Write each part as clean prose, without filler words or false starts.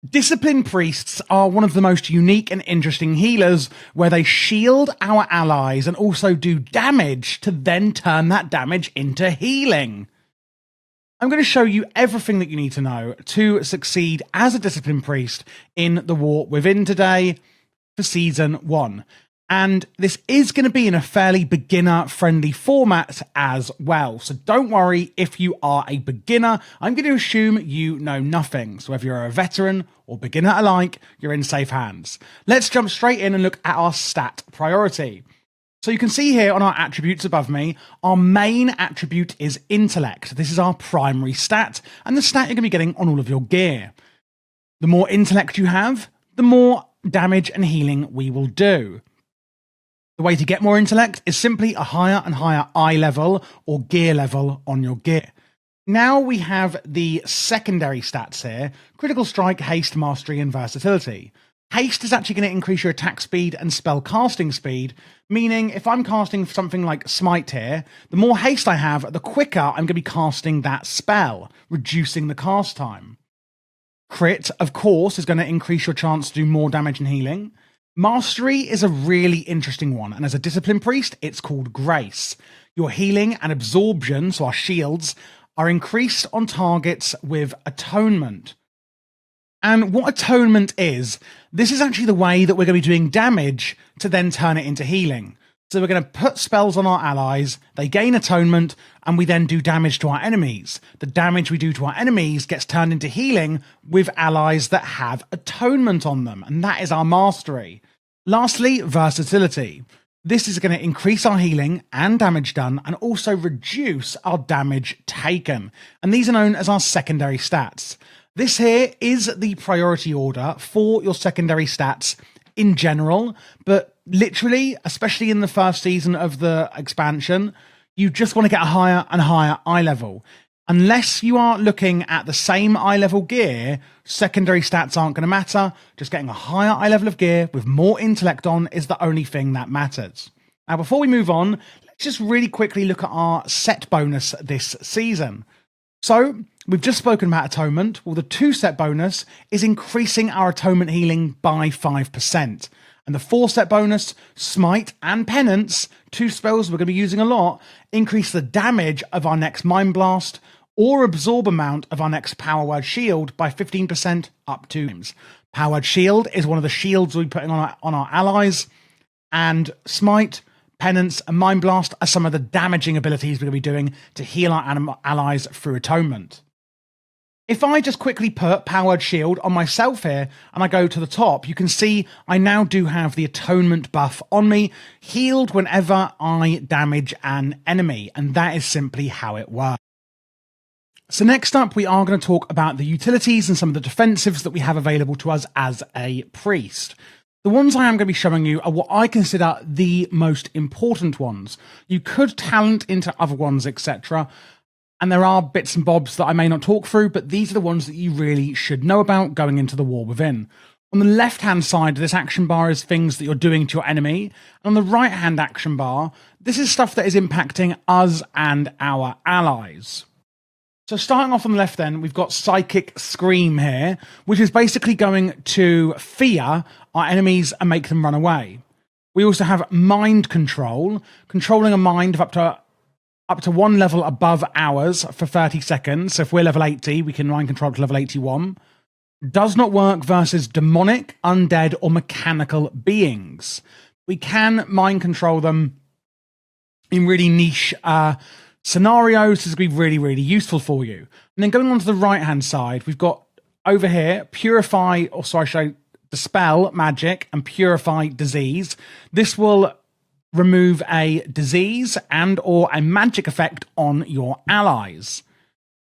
Discipline Priests are one of the most unique and interesting healers, where they shield our allies and also do damage to then turn that damage into healing. I'm going to show you everything that you need to know to succeed as a Discipline Priest in the War Within today for Season 1. And this is going to be in a fairly beginner-friendly format as well. So don't worry if you are a beginner. I'm going to assume you know nothing. So whether you're a veteran or beginner alike, you're in safe hands. Let's jump straight in and look at our stat priority. So you can see here on our attributes above me, our main attribute is Intellect. This is our primary stat, and the stat you're going to be getting on all of your gear. The more Intellect you have, the more damage and healing we will do. The way to get more Intellect is simply a higher and higher eye level or gear level on your gear. Now we have the secondary stats here: Critical Strike, Haste, Mastery, and Versatility. Haste is actually going to increase your attack speed and spell casting speed, meaning if I'm casting something like Smite here, the more haste I have, the quicker I'm going to be casting that spell, reducing the cast time. Crit, of course, is going to increase your chance to do more damage and healing. Mastery is a really interesting one, and as a Discipline Priest, it's called Grace. Your healing and absorption, so our shields, are increased on targets with Atonement. And what Atonement is, this is actually the way that we're going to be doing damage to then turn it into healing. So we're going to put spells on our allies, they gain Atonement, and we then do damage to our enemies. The damage we do to our enemies gets turned into healing with allies that have Atonement on them, and that is our Mastery. Lastly, Versatility. This is going to increase our healing and damage done, and also reduce our damage taken. And these are known as our secondary stats. This here is the priority order for your secondary stats in general, but literally, especially in the first season of the expansion, you just want to get a higher and higher eye level. Unless you are looking at the same eye level gear, secondary stats aren't going to matter. Just getting a higher eye level of gear with more Intellect on is the only thing that matters. Now, before we move on, let's just really quickly look at our set bonus this season. So, we've just spoken about Atonement. Well, the 2-set bonus is increasing our Atonement healing by 5%. And the 4-set bonus, Smite and Penance, 2 spells we're going to be using a lot, increase the damage of our next Mind Blast or absorb amount of our next Power Word Shield by 15% up to times. Power Word Shield is one of the shields we'll be putting on our allies, and Smite, Penance, and Mind Blast are some of the damaging abilities we're going to be doing to heal our allies through Atonement. If I just quickly put Power Word Shield on myself here, and I go to the top, you can see I now do have the Atonement buff on me, healed whenever I damage an enemy, and that is simply how it works. So next up, we are going to talk about the utilities and some of the defensives that we have available to us as a priest. The ones I am going to be showing you are what I consider the most important ones. You could talent into other ones, etc., and there are bits and bobs that I may not talk through, but these are the ones that you really should know about going into the War Within. On the left-hand side of this action bar is things that you're doing to your enemy. And on the right-hand action bar, this is stuff that is impacting us and our allies. So starting off on the left then, we've got Psychic Scream here, which is basically going to fear our enemies and make them run away. We also have Mind Control, controlling a mind of up to 1 level above ours for 30 seconds. So if we're level 80, we can mind control to level 81. Does not work versus demonic, undead, or mechanical beings. We can mind control them in really niche scenarios. This is going to be really, really useful for you. And then going on to the right-hand side, we've got over here, Dispel Magic and Purify Disease. This will remove a disease and or a magic effect on your allies.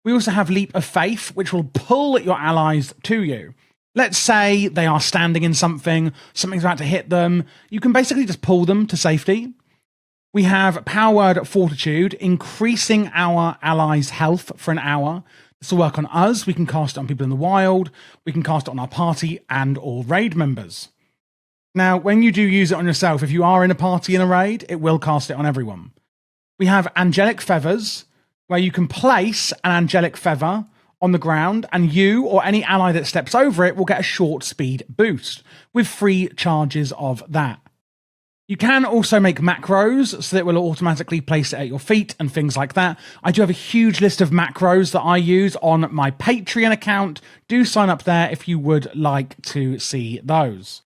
We also have Leap of Faith, which will pull your allies to you. Let's say they are standing in something's about to hit them. You can basically just pull them to safety. We have Power Word Fortitude, increasing our allies' health for an hour. This will work on us. We can cast it on people in the wild. We can cast it on our party and all raid members. Now, when you do use it on yourself, if you are in a party in a raid, it will cast it on everyone. We have Angelic Feathers, where you can place an angelic feather on the ground, and you or any ally that steps over it will get a short speed boost with 3 charges of that. You can also make macros so that it will automatically place it at your feet and things like that. I do have a huge list of macros that I use on my Patreon account. Do sign up there if you would like to see those.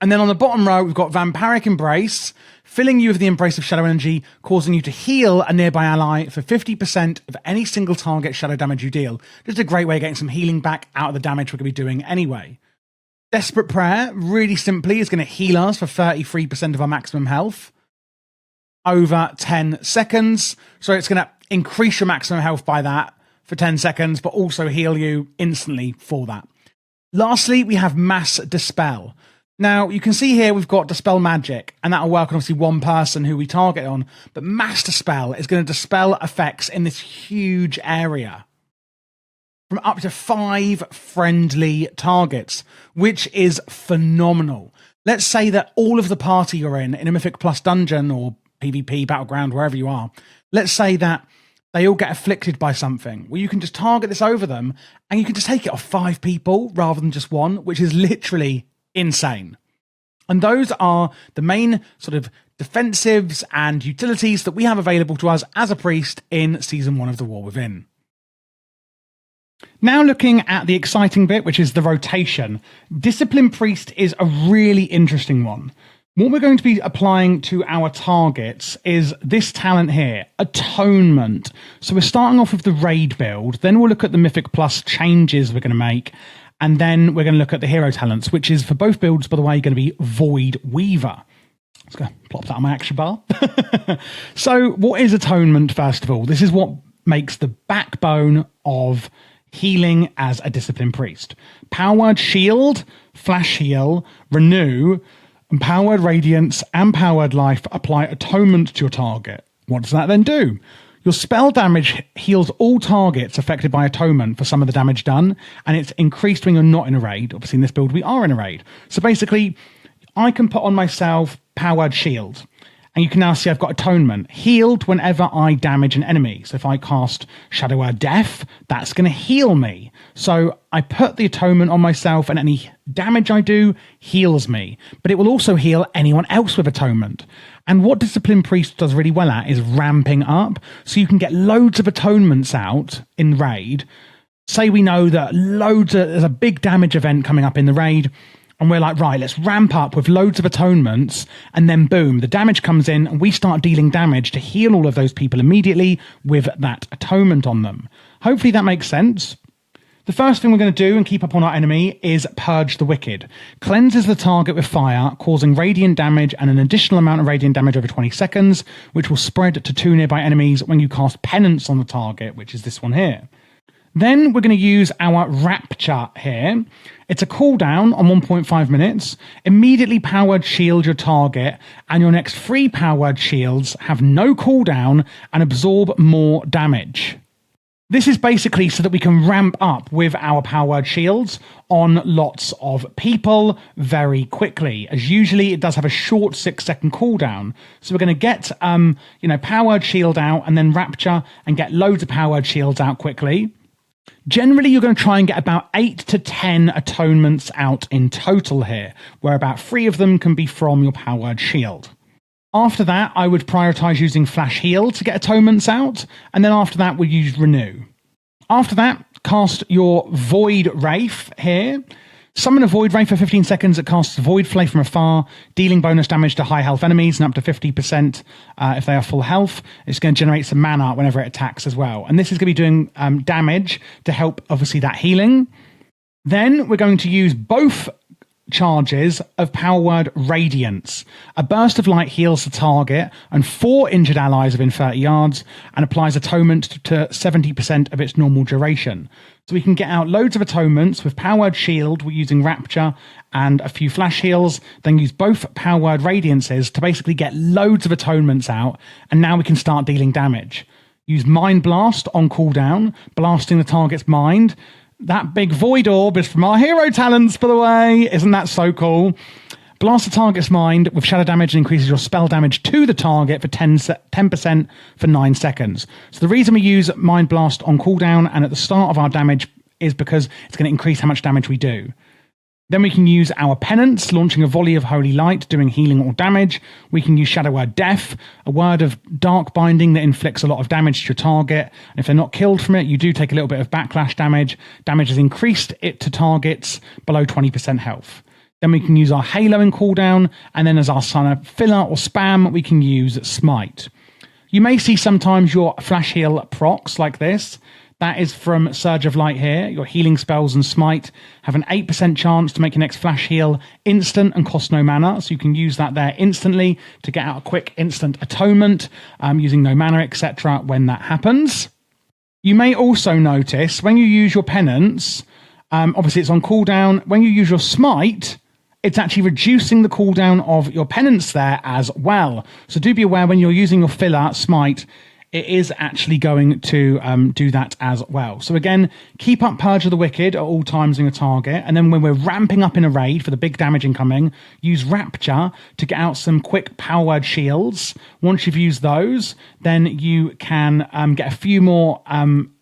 And then on the bottom row, we've got Vampiric Embrace, filling you with the Embrace of Shadow Energy, causing you to heal a nearby ally for 50% of any single target shadow damage you deal. Just a great way of getting some healing back out of the damage we're going to be doing anyway. Desperate Prayer, really simply, is going to heal us for 33% of our maximum health over 10 seconds. So it's going to increase your maximum health by that for 10 seconds, but also heal you instantly for that. Lastly, we have Mass Dispel. Now, you can see here we've got Dispel Magic, and that will work on obviously one person who we target on, but Mass Dispel is going to dispel effects in this huge area from up to 5 friendly targets, which is phenomenal. Let's say that all of the party you're in a Mythic Plus dungeon or PvP, Battleground, wherever you are, let's say that they all get afflicted by something. Well, you can just target this over them, and you can just take it off 5 people rather than just 1, which is literally insane. And those are the main sort of defensives and utilities that we have available to us as a priest in Season 1 of The War Within. Now looking at the exciting bit, which is the rotation. Discipline Priest is a really interesting one. What we're going to be applying to our targets is this talent here, Atonement. So we're starting off with the raid build, then we'll look at the Mythic Plus changes we're going to make, and then we're going to look at the hero talents, which is for both builds, by the way, going to be Voidweaver. Let's go plop that on my action bar. So what is Atonement, first of all? This is what makes the backbone of healing as a Discipline Priest. Powered Shield, Flash Heal, Renew, Empowered Radiance, and Powered Life apply Atonement to your target. What does that then do? Your spell damage heals all targets affected by Atonement for some of the damage done, and it's increased when you're not in a raid. Obviously, in this build, we are in a raid. So basically, I can put on myself Powered Shield, and you can now see I've got Atonement. Healed whenever I damage an enemy. So if I cast Shadow Word Death, that's going to heal me. So I put the Atonement on myself, and any damage I do heals me. But it will also heal anyone else with Atonement. And what Discipline Priest does really well at is ramping up. So you can get loads of Atonements out in raid. Say we know that there's a big damage event coming up in the raid, and we're like, right, let's ramp up with loads of Atonements, and then boom, the damage comes in, and we start dealing damage to heal all of those people immediately with that Atonement on them. Hopefully that makes sense. The first thing we're going to do and keep up on our enemy is Purge the Wicked. Cleanses the target with fire, causing radiant damage and an additional amount of radiant damage over 20 seconds, which will spread to 2 nearby enemies when you cast Penance on the target, which is this one here. Then we're going to use our Rapture here. It's a cooldown on 1.5 minutes. Immediately Powered Shield your target, and your next 3 Powered Shields have no cooldown and absorb more damage. This is basically so that we can ramp up with our Powered Shields on lots of people very quickly, as usually it does have a short 6-second cooldown. So we're going to get, Powered Shield out and then Rapture and get loads of Powered Shields out quickly. Generally, you're going to try and get about 8 to 10 Atonements out in total here, where about 3 of them can be from your Powered Shield. After that, I would prioritize using Flash Heal to get Atonements out, and then after that, we'll use Renew. After that, cast your Void Wraith here. Summon a Void Wraith for 15 seconds that casts Void Flame from afar, dealing bonus damage to high health enemies and up to 50% if they are full health. It's going to generate some mana whenever it attacks as well. And this is going to be doing damage to help, obviously, that healing. Then we're going to use both charges of Powered Radiance. A burst of light heals the target and 4 injured allies within 30 yards and applies Atonement to 70% of its normal duration. So we can get out loads of Atonements with Powered Shield. We're using Rapture and a few Flash Heals, then use both Powered Radiances to basically get loads of Atonements out, and now we can start dealing damage. Use Mind Blast on cooldown, blasting the target's mind. That big Void Orb is from our hero talents, by the way. Isn't that so cool? Blast the target's mind with shadow damage and increases your spell damage to the target for 10% for 9 seconds. So the reason we use Mind Blast on cooldown and at the start of our damage is because it's going to increase how much damage we do. Then we can use our penance, launching a volley of holy light, doing healing or damage. We can use Shadow Word Death, a word of dark binding that inflicts a lot of damage to your target. And if they're not killed from it, you do take a little bit of backlash damage. Damage is increased it to targets below 20% health. Then we can use our Halo in cooldown, and then as our filler or spam, we can use Smite. You may see sometimes your flash heal procs like this. That is from Surge of Light here. Your healing spells and Smite have an 8% chance to make your next flash heal instant and cost no mana. So you can use that there instantly to get out a quick instant atonement using no mana, etc. when that happens. You may also notice when you use your penance, obviously it's on cooldown. When you use your Smite, it's actually reducing the cooldown of your penance there as well. So do be aware when you're using your filler, Smite, it is actually going to do that as well. So again, keep up Purge of the Wicked at all times on your target. And then when we're ramping up in a raid for the big damage incoming, use Rapture to get out some quick power word shields. Once you've used those, then you can get a few more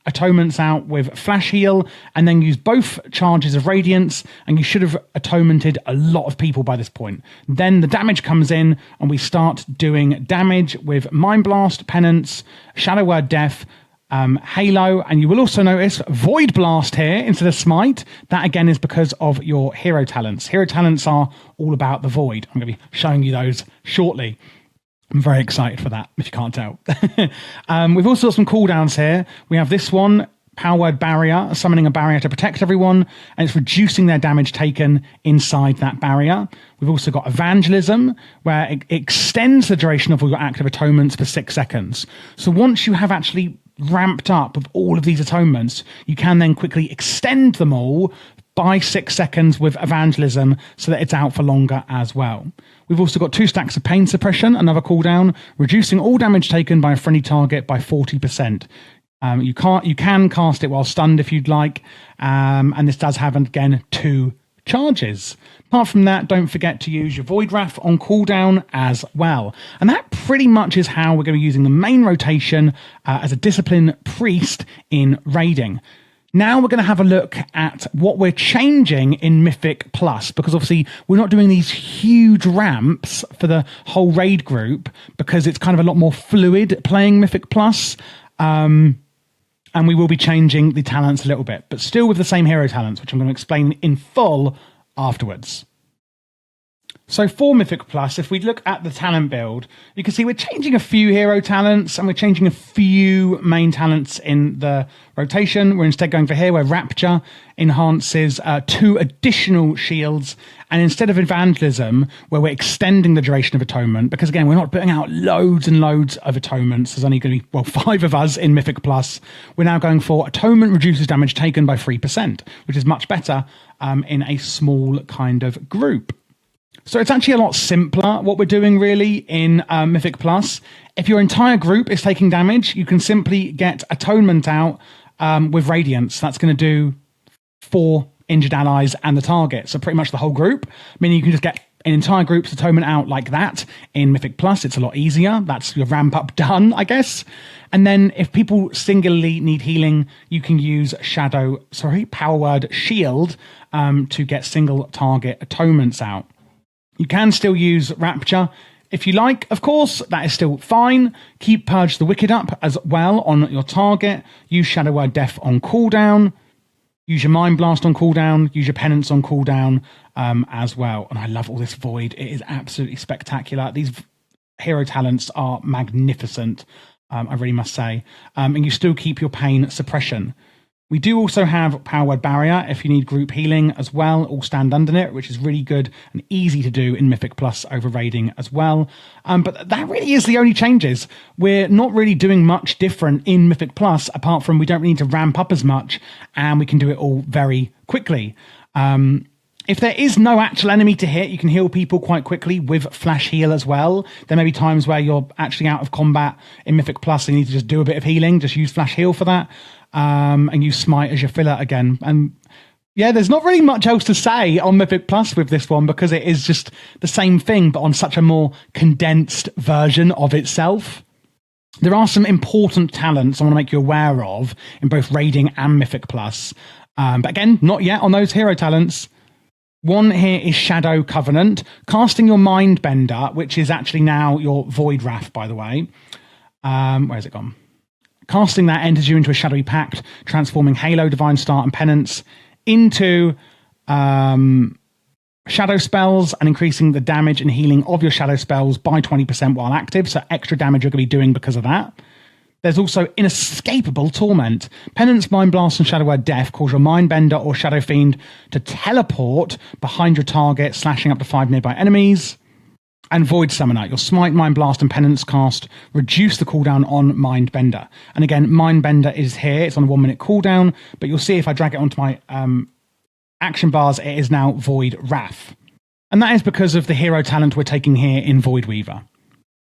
atonements out with Flash Heal, and then use both charges of Radiance, and you should have atonemented a lot of people by this point. Then the damage comes in, and we start doing damage with Mind Blast, Penance, Shadow Word Death, Halo, and you will also notice Void Blast here instead of Smite. That again is because of your hero talents. Hero talents are all about the Void. I'm going to be showing you those shortly. I'm very excited for that, if you can't tell. We've also got some cooldowns here. We have this one, Power Word Barrier, summoning a barrier to protect everyone, and it's reducing their damage taken inside that barrier. We've also got Evangelism, where it extends the duration of all your active atonements for 6 seconds. So once you have actually ramped up with all of these atonements, you can then quickly extend them all by 6 seconds with Evangelism so that it's out for longer as well. We've also got 2 stacks of Pain Suppression, another cooldown, reducing all damage taken by a friendly target by 40%. You can cast it while stunned if you'd like, and this does have, again, 2 charges. Apart from that, don't forget to use your Void Wrath on cooldown as well. And that pretty much is how we're going to be using the main rotation as a Discipline Priest in raiding. Now we're going to have a look at what we're changing in Mythic Plus, because obviously we're not doing these huge ramps for the whole raid group because it's kind of a lot more fluid playing Mythic Plus. And we will be changing the talents a little bit, but still with the same hero talents, which I'm going to explain in full afterwards. So for Mythic Plus, if we look at the talent build, you can see we're changing a few hero talents and we're changing a few main talents in the rotation. We're instead going for here where Rapture enhances 2 additional shields, and instead of Evangelism, where we're extending the duration of atonement, because again, we're not putting out loads and loads of atonements. There's only going to be, 5 of us in Mythic Plus. We're now going for Atonement reduces damage taken by 3%, which is much better in a small kind of group. So it's actually a lot simpler what we're doing really in Mythic Plus. If your entire group is taking damage, you can simply get Atonement out with Radiance. That's going to do 4 injured allies and the target. So pretty much the whole group, meaning you can just get an entire group's Atonement out like that. In Mythic Plus, it's a lot easier. That's your ramp up done, I guess. And then if people singularly need healing, you can use Power Word Shield to get single target Atonements out. You can still use Rapture if you like, of course, that is still fine. Keep Purge the Wicked up as well on your target. Use Shadow Word Death on cooldown. Use your Mind Blast on cooldown. Use your Penance on cooldown as well. And I love all this Void. It is absolutely spectacular. These hero talents are magnificent, I really must say. And you still keep your Pain Suppression. We do also have Power Word Barrier if you need group healing as well, all stand under it, which is really good and easy to do in Mythic Plus over raiding as well. But that really is the only changes. We're not really doing much different in Mythic Plus, apart from we don't need to ramp up as much, and we can do it all very quickly. If there is no actual enemy to hit, you can heal people quite quickly with Flash Heal as well. There may be times where you're actually out of combat in Mythic Plus and you need to just do a bit of healing, just use Flash Heal for that. And use Smite as your filler again. And Yeah, there's not really much else to say on Mythic Plus with this one because it is just the same thing, but on such a more condensed version of itself. There are some important talents I want to make you aware of in both Raiding and Mythic Plus. But again, not yet on those hero talents. One here is Shadow Covenant, casting your Mindbender, which is actually now your Void Wrath, by the way. Where's it gone? Casting that enters you into a Shadowy Pact, transforming Halo, Divine Star, and Penance into shadow spells and increasing the damage and healing of your shadow spells by 20% while active. So extra damage you're going to be doing because of that. There's also Inescapable Torment. Penance, Mind Blast, and Shadow Word Death cause your Mindbender or Shadow Fiend to teleport behind your target, slashing up to 5 nearby enemies. And Void Summoner. Your Smite, Mind Blast, and Penance cast reduce the cooldown on Mindbender. And again, Mindbender is here. It's on a 1-minute cooldown, but you'll see if I drag it onto my action bars, it is now Void Wrath. And that is because of the hero talent we're taking here in Voidweaver.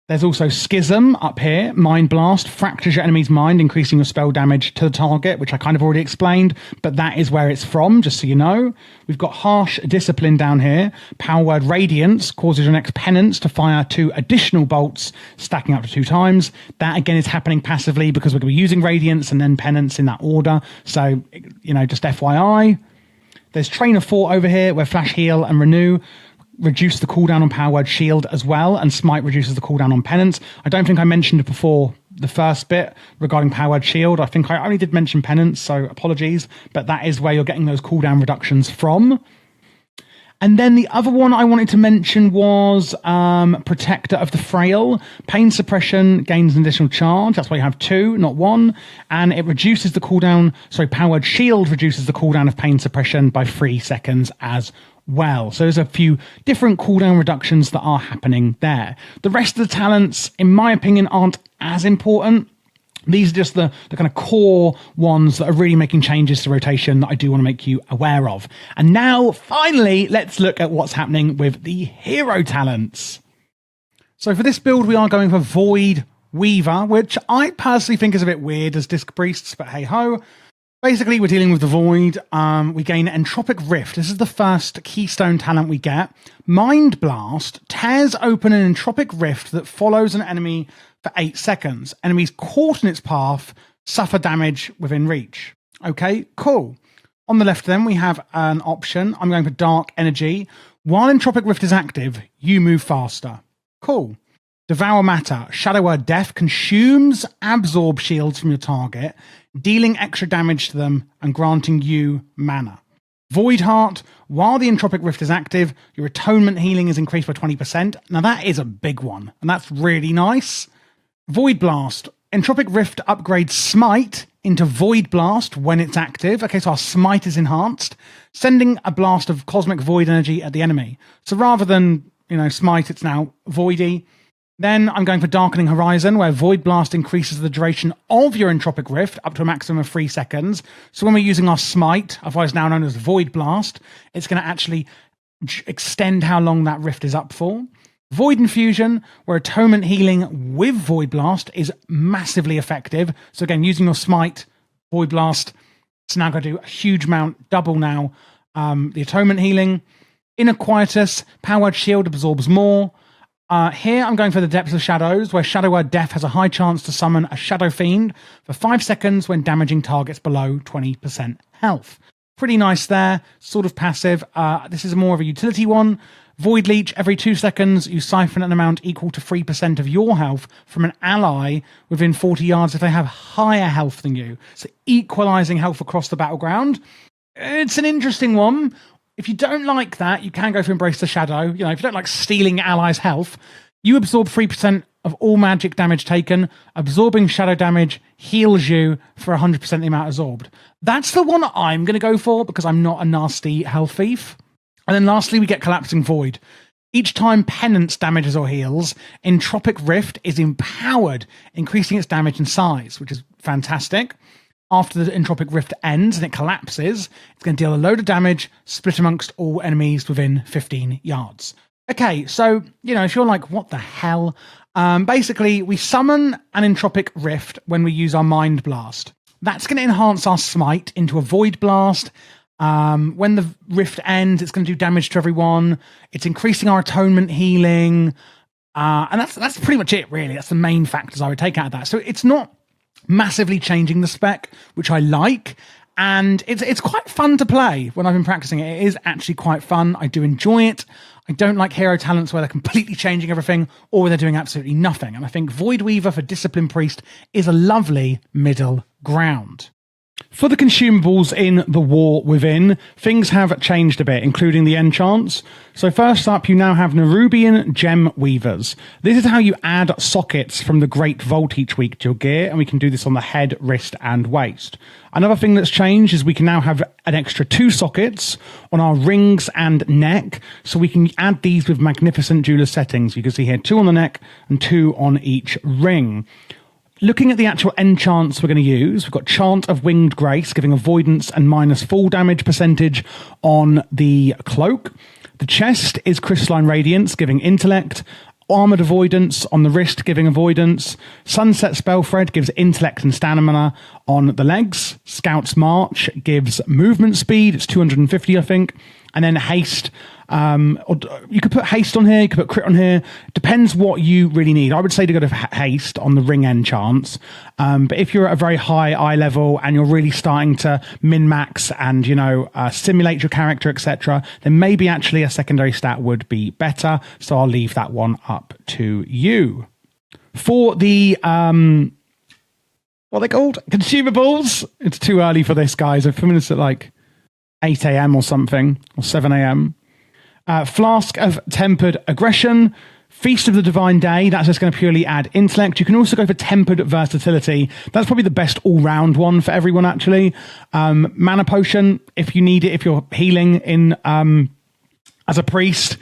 There's also Schism up here. Mind Blast fractures your enemy's mind, increasing your spell damage to the target, which I kind of already explained, but that is where it's from, just so you know. We've got Harsh Discipline down here. Power Word Radiance causes your next Penance to fire 2 additional bolts, stacking up to 2 times. That, again, is happening passively because we're going to be using Radiance and then Penance in that order. So, you know, just FYI. There's Train of Thought over here, where Flash Heal and Renew reduce the cooldown on Power Word Shield as well, and Smite reduces the cooldown on Penance. I don't think I mentioned it before the first bit regarding Power Word Shield. I think I only did mention Penance, so apologies, but that is where you're getting those cooldown reductions from. And then the other one I wanted to mention was Protector of the Frail. Pain Suppression gains an additional charge. That's why you have 2, not 1. And it reduces the cooldown. Sorry, Power Word Shield reduces the cooldown of Pain Suppression by 3 seconds as well. So there's a few different cooldown reductions that are happening there. The rest of the talents, in my opinion, aren't as important. These are just the kind of core ones that are really making changes to rotation that I do want to make you aware of. And now, finally, let's look at what's happening with the hero talents. So for this build, we are going for Voidweaver, which I personally think is a bit weird as Disc Priests, but hey-ho. Basically, we're dealing with the Void. We gain Entropic Rift. This is the first keystone talent we get. Mind Blast tears open an Entropic Rift that follows an enemy for 8 seconds. Enemies caught in its path suffer damage within reach. Okay, cool. On the left then, we have an option. I'm going for Dark Energy. While Entropic Rift is active, you move faster. Cool. Devour Matter. Shadow Word Death consumes absorb shields from your target, dealing extra damage to them and granting you mana. Void Heart. While the Entropic Rift is active, your atonement healing is increased by 20%. Now that is a big one, and that's really nice. Void Blast. Entropic Rift upgrades Smite into Void Blast when it's active. Okay, so our Smite is enhanced, sending a blast of cosmic void energy at the enemy. So rather than, Smite, it's now Voidy. Then I'm going for Darkening Horizon, where Void Blast increases the duration of your Entropic Rift up to a maximum of 3 seconds. So when we're using our Smite, otherwise now known as Void Blast, it's going to actually extend how long that rift is up for. Void Infusion, where Atonement Healing with Void Blast is massively effective. So again, using your Smite, Void Blast, it's now going to do a huge amount, double now. The Atonement Healing. Inner Quietus, Power Word Shield absorbs more. Here I'm going for the Depths of Shadows, where Shadow Word Death has a high chance to summon a Shadow Fiend for 5 seconds when damaging targets below 20% health. Pretty nice there, sort of passive. This is more of a utility one. Void Leech, every 2 seconds, you siphon an amount equal to 3% of your health from an ally within 40 yards if they have higher health than you. So equalizing health across the battleground. It's an interesting one. If you don't like that, you can go for Embrace the Shadow. If you don't like stealing allies' health, you absorb 3% of all magic damage taken. Absorbing shadow damage heals you for 100% the amount absorbed. That's the one I'm going to go for because I'm not a nasty health thief. And then lastly, we get Collapsing Void. Each time Penance damages or heals, Entropic Rift is empowered, increasing its damage and size, which is fantastic. After the Entropic Rift ends and it collapses, it's going to deal a load of damage, split amongst all enemies within 15 yards. Okay, so, if you're like, what the hell? Basically, we summon an Entropic Rift when we use our Mind Blast. That's going to enhance our Smite into a Void Blast, When the rift ends, it's going to do damage to everyone. It's increasing our atonement healing. And that's pretty much it, really. That's the main factors I would take out of that. So it's not massively changing the spec, which I like. And it's quite fun to play when I've been practicing it. It is actually quite fun. I do enjoy it. I don't like hero talents where they're completely changing everything or where they're doing absolutely nothing. And I think Voidweaver for Discipline Priest is a lovely middle ground. For the consumables in the War Within, things have changed a bit, including the enchants. So first up, you now have Nerubian Gem Weavers. This is how you add sockets from the Great Vault each week to your gear, and we can do this on the head, wrist, and waist. Another thing that's changed is we can now have an extra 2 sockets on our rings and neck, so we can add these with magnificent jeweler settings. You can see here 2 on the neck and 2 on each ring. Looking at the actual enchants we're going to use, we've got Chant of Winged Grace, giving avoidance and minus fall damage percentage on the cloak. The chest is Crystalline Radiance, giving intellect. Armored Avoidance on the wrist, giving avoidance. Sunset Spellthread gives intellect and stamina on the legs. Scout's March gives movement speed. It's 250, I think. And then haste. Or you could put haste on here, you could put crit on here. Depends what you really need. I would say to go to haste on the ring enchants. But if you're at a very high eye level and you're really starting to min-max and, simulate your character, etc., then maybe actually a secondary stat would be better. So I'll leave that one up to you. For the, what are they called? Consumables. It's too early for this, guys. I've finished at like 8 a.m. or something, or 7 a.m. Flask of Tempered Aggression, Feast of the Divine Day, that's just going to purely add intellect. You can also go for Tempered Versatility. That's probably the best all-round one for everyone, actually. Mana Potion, if you need it, if you're healing in as a priest.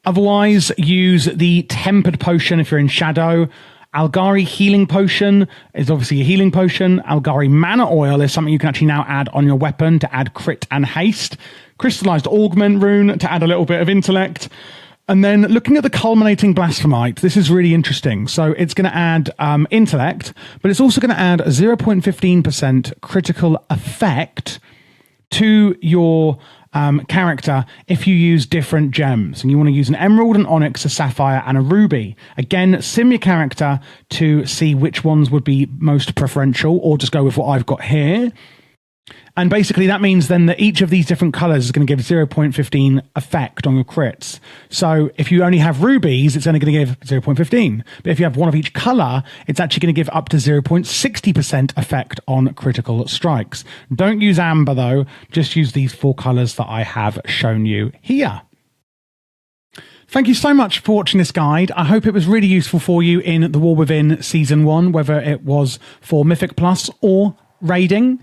Otherwise, use the Tempered Potion if you're in Shadow. Algari Healing Potion is obviously a healing potion. Algari Mana Oil is something you can actually now add on your weapon to add crit and haste. Crystallized Augment Rune to add a little bit of intellect. And then looking at the Culminating Blasphemite, this is really interesting. So it's going to add intellect, but it's also going to add a 0.15% critical effect to your character if you use different gems. And you want to use an emerald, an onyx, a sapphire, and a ruby. Again, sim your character to see which ones would be most preferential, or just go with what I've got here. And basically that means then that each of these different colors is going to give 0.15 effect on your crits. So if you only have rubies, it's only going to give 0.15. But if you have one of each color, it's actually going to give up to 0.60% effect on critical strikes. Don't use amber though, just use these 4 colors that I have shown you here. Thank you so much for watching this guide. I hope it was really useful for you in The War Within Season 1, whether it was for Mythic Plus or raiding.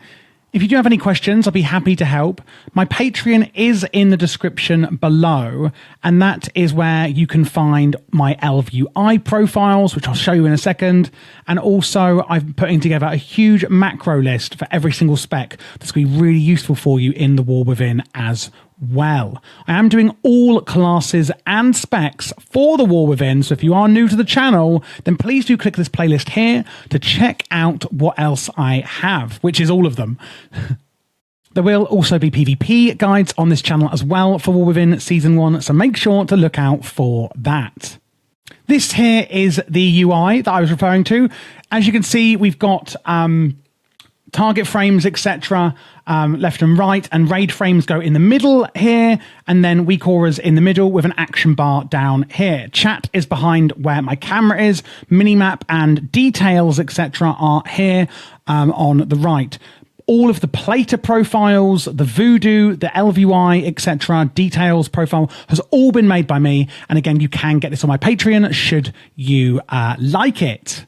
If you do have any questions, I'll be happy to help. My Patreon is in the description below, and that is where you can find my LVUI profiles, which I'll show you in a second. And also, I'm putting together a huge macro list for every single spec that's going to be really useful for you in The War Within as well. I am doing all classes and specs for The War Within, so if you are new to the channel, then please do click this playlist here to check out what else I have, which is all of them. There will also be PvP guides on this channel as well for War Within Season 1, so make sure to look out for that. This here is the UI that I was referring to. As you can see, we've got target frames, etc., left and right, and raid frames go in the middle here, and then weak auras in the middle with an action bar down here. Chat is behind where my camera is. Minimap and details, etc., are here on the right. All of the plater profiles, the voodoo, the LVUI, etc., details profile has all been made by me. And again, you can get this on my Patreon should you like it.